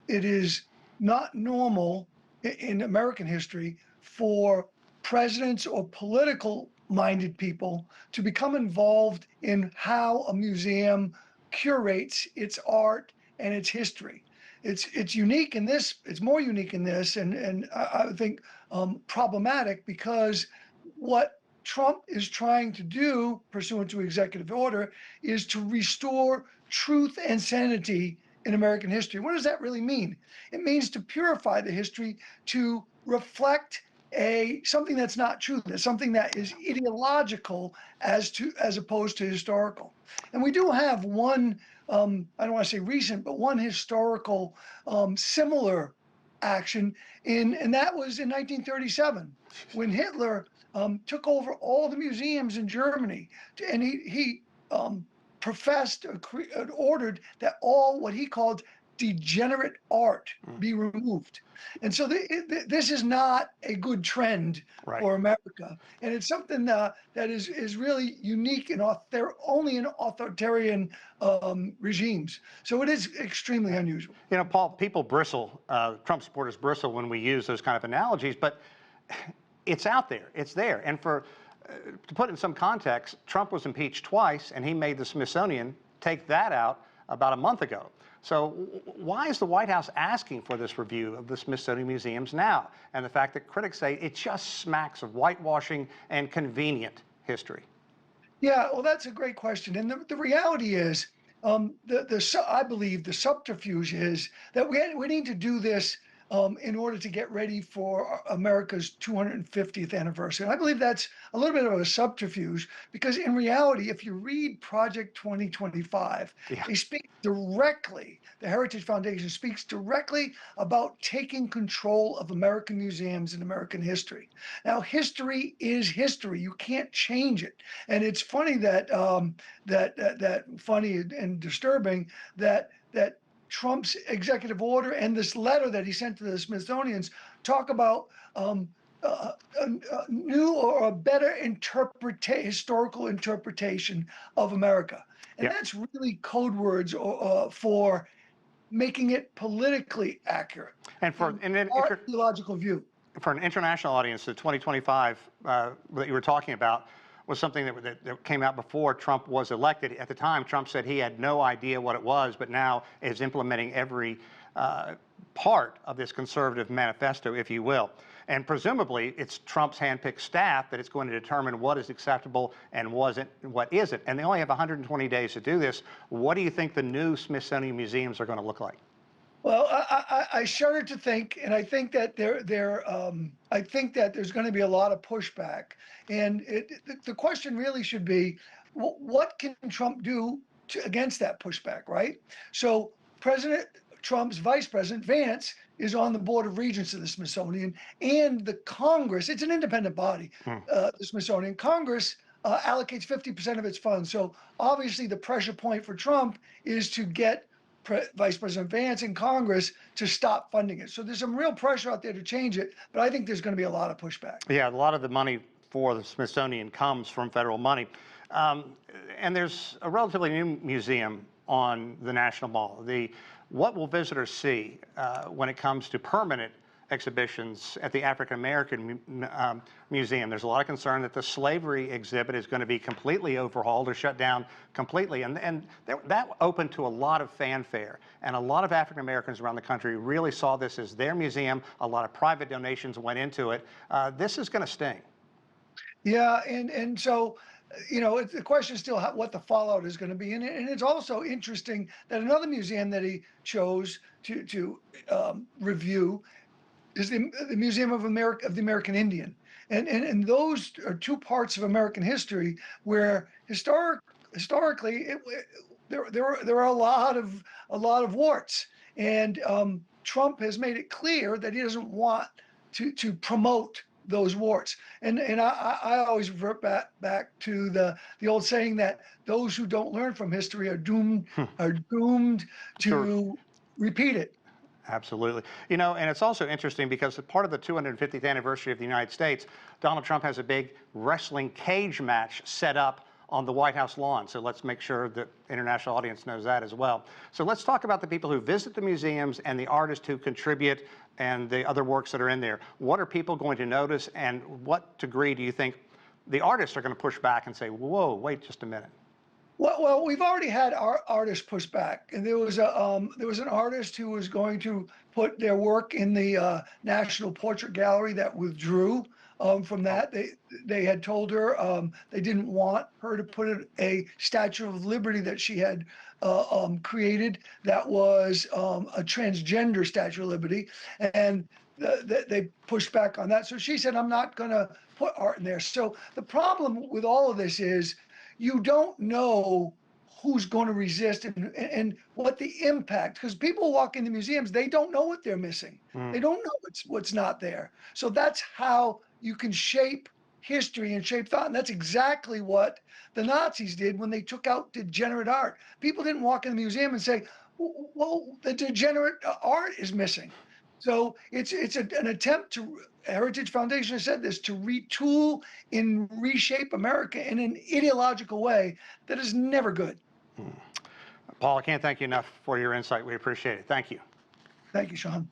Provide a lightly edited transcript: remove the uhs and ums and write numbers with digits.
it is not normal in American history for presidents or political minded people to become involved in how a museum curates its art and its history. It's unique in this, it's more unique in this, and I think problematic, because what Trump is trying to do, pursuant to executive order, is to restore truth and sanity in American history. What does that really mean? It means to purify the history, to reflect something that's not true, that's something that is ideological as opposed to historical. And we do have one, I don't want to say recent, but one historical similar action and that was in 1937 when Hitler took over all the museums in Germany, and he professed or ordered that all what he called degenerate art be removed. And so this is not a good trend for America, and it's something that is really unique in only in authoritarian regimes. So it is extremely unusual. You know, Paul, people bristle, Trump supporters bristle when we use those kind of analogies, but it's out there, it's there. And to put it in some context, Trump was impeached twice, and he made the Smithsonian take that out about a month ago. So why is the White House asking for this review of the Smithsonian museums now? And the fact that critics say it just smacks of whitewashing and convenient history. Yeah, well, that's a great question. And the reality is, I believe the subterfuge is that we need to do this in order to get ready for America's 250th anniversary. And I believe that's a little bit of a subterfuge, because in reality, if you read Project 2025, they speak directly, the Heritage Foundation speaks directly about taking control of American museums and American history. Now, history is history. You can't change it. And it's funny funny and disturbing that Trump's executive order and this letter that he sent to the Smithsonians talk about a new or a better historical interpretation of America. And that's really code words for making it politically accurate and for an ideological view. For an international audience, the 2025 that you were talking about was something that came out before Trump was elected. At the time, Trump said he had no idea what it was, but now is implementing every part of this conservative manifesto, if you will. And presumably, it's Trump's handpicked staff that is going to determine what is acceptable and what isn't. And they only have 120 days to do this. What do you think the new Smithsonian museums are going to look like? Well, I shudder to think, and I think that I think that there's going to be a lot of pushback. And the question really should be, what can Trump do against that pushback, right? So President Trump's Vice President Vance is on the Board of Regents of the Smithsonian, and the Congress, it's an independent body, the Smithsonian Congress allocates 50% of its funds. So obviously the pressure point for Trump is to get Vice President Vance and Congress to stop funding it. So there's some real pressure out there to change it, but I think there's going to be a lot of pushback. Yeah, a lot of the money for the Smithsonian comes from federal money. And there's a relatively new museum on the National Mall. What will visitors see when it comes to permanent exhibitions at the African American Museum? There's a lot of concern that the slavery exhibit is going to be completely overhauled or shut down completely, and that opened to a lot of fanfare, and a lot of African Americans around the country really saw this as their museum. A lot of private donations went into it. This is going to sting. Yeah, and so, you know, the question is still what the fallout is going to be. And it's also interesting that another museum that he chose to review is the Museum of the American Indian. And those are two parts of American history where historically there are a lot of warts. And Trump has made it clear that he doesn't want to promote those warts. And I always revert back to the old saying that those who don't learn from history are doomed to repeat it. Absolutely. You know, and it's also interesting because part of the 250th anniversary of the United States, Donald Trump has a big wrestling cage match set up on the White House lawn. So let's make sure the international audience knows that as well. So let's talk about the people who visit the museums and the artists who contribute and the other works that are in there. What are people going to notice, and what degree do you think the artists are going to push back and say, whoa, wait just a minute? Well, we've already had our artists push back, and there was an artist who was going to put their work in the National Portrait Gallery that withdrew from that. They had told her they didn't want her to put a Statue of Liberty that she had created that was a transgender Statue of Liberty, and they pushed back on that. So she said, "I'm not going to put art in there." So the problem with all of this is, you don't know who's going to resist and what the impact, because people walk into museums, they don't know what they're missing. They don't know what's not there. So that's how you can shape history and shape thought. And that's exactly what the Nazis did when they took out degenerate art. People didn't walk in the museum and say, well, the degenerate art is missing. So it's an attempt to, Heritage Foundation has said this, to retool and reshape America in an ideological way that is never good. Paul, I can't thank you enough for your insight. We appreciate it. Thank you. Thank you, Sean.